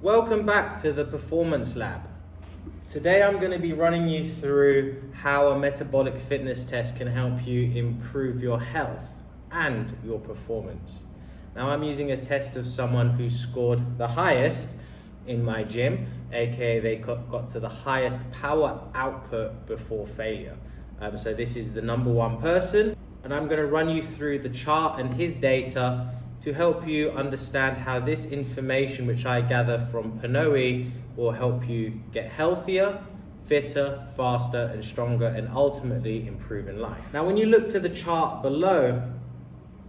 Welcome back to the Performance Lab. Today I'm going to be running you through how a metabolic fitness test can help you improve your health and your performance. Now I'm using a test of someone who scored the highest in my gym, aka they got to the highest power output before failure. So this is the number one person, and I'm going to run you through the chart and his data to help you understand how this information which I gather from Pinoe will help you get healthier, fitter, faster and stronger, and ultimately improve in life. Now when you look to the chart below,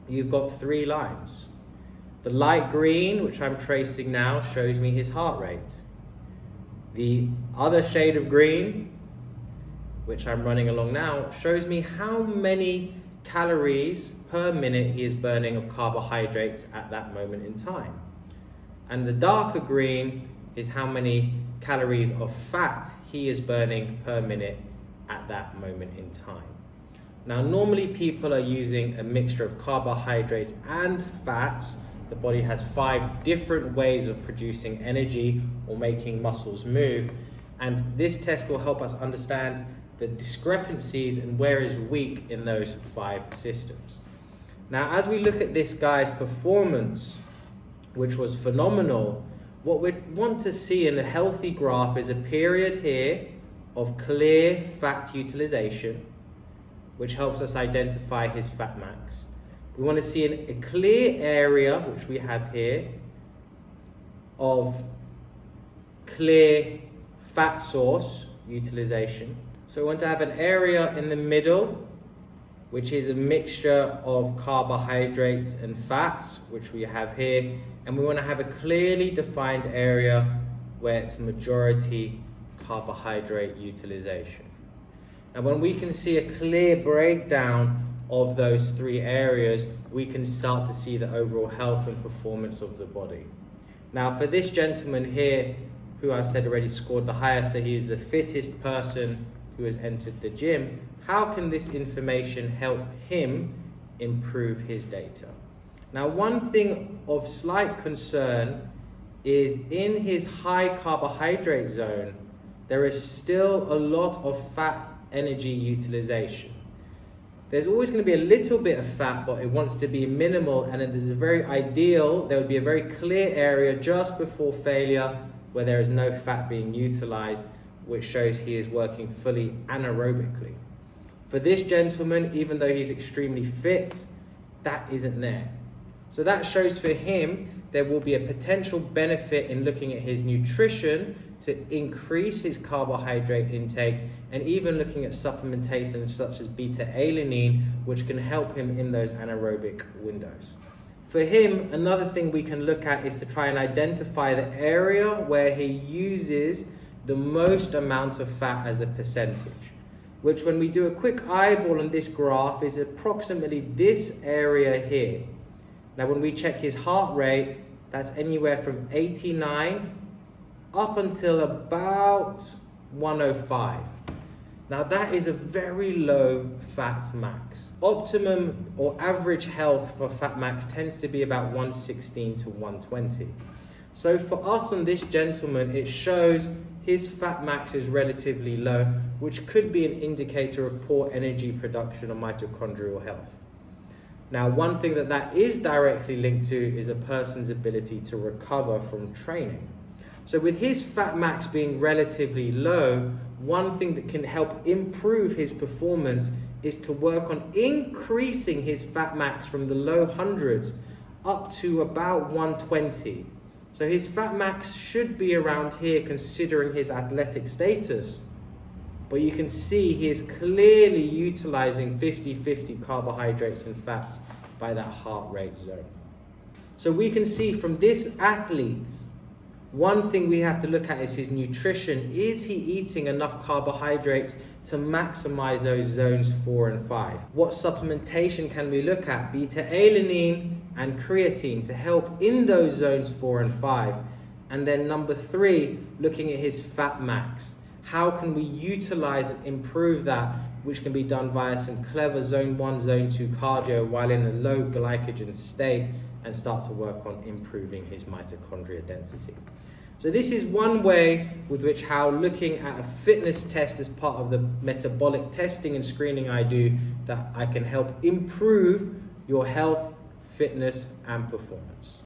you've got three lines. The light green, which I'm tracing now, shows me his heart rate. The other shade of green, which I'm running along now, shows me how many calories per minute he is burning of carbohydrates at that moment in time. And the darker green is how many calories of fat he is burning per minute at that moment in time. Now normally people are using a mixture of carbohydrates and fats. The body has 5 different ways of producing energy or making muscles move, and this test will help us understand the discrepancies and where is weak in those 5 systems. Now as we look at this guy's performance, which was phenomenal, what we want to see in a healthy graph is a period here of clear fat utilization, which helps us identify his fat max. We want to see a clear area, which we have here, of clear fat source utilization. So we want to have an area in the middle, which is a mixture of carbohydrates and fats, which we have here. And we want to have a clearly defined area where it's majority carbohydrate utilization. Now when we can see a clear breakdown of those 3 areas, we can start to see the overall health and performance of the body. Now for this gentleman here, who I've said already scored the highest, so he is the fittest person who has entered the gym, how can this information help him improve his data? Now one thing of slight concern is in his high carbohydrate zone, there is still a lot of fat energy utilization. There's always going to be a little bit of fat, but it wants to be minimal, and it is very ideal. There would be a very clear area just before failure where there is no fat being utilized, which shows he is working fully anaerobically. For this gentleman, even though he's extremely fit, that isn't there. So that shows for him there will be a potential benefit in looking at his nutrition to increase his carbohydrate intake, and even looking at supplementation such as beta-alanine, which can help him in those anaerobic windows. For him, another thing we can look at is to try and identify the area where he uses the most amount of fat as a percentage, which when we do a quick eyeball on this graph is approximately this area here. Now when we check his heart rate, that's anywhere from 89 up until about 105. Now that is a very low fat max. Optimum or average health for fat max tends to be about 116 to 120. So for us on this gentleman, it shows his fat max is relatively low, which could be an indicator of poor energy production or mitochondrial health. Now, one thing that is directly linked to is a person's ability to recover from training. So with his fat max being relatively low, one thing that can help improve his performance is to work on increasing his fat max from the low hundreds up to about 120. So his fat max should be around here considering his athletic status. But you can see he is clearly utilizing 50-50 carbohydrates and fats by that heart rate zone. So we can see from this athlete, one thing we have to look at is his nutrition. Is he eating enough carbohydrates to maximize those zones 4 and 5? What supplementation can we look at? Beta-alanine and creatine to help in those zones 4 and 5. And then number 3, looking at his fat max. How can we utilize and improve that, which can be done via some clever zone 1, zone 2 cardio while in a low glycogen state, and start to work on improving his mitochondria density. So this is one way with which how looking at a fitness test as part of the metabolic testing and screening I do, that I can help improve your health, fitness and performance.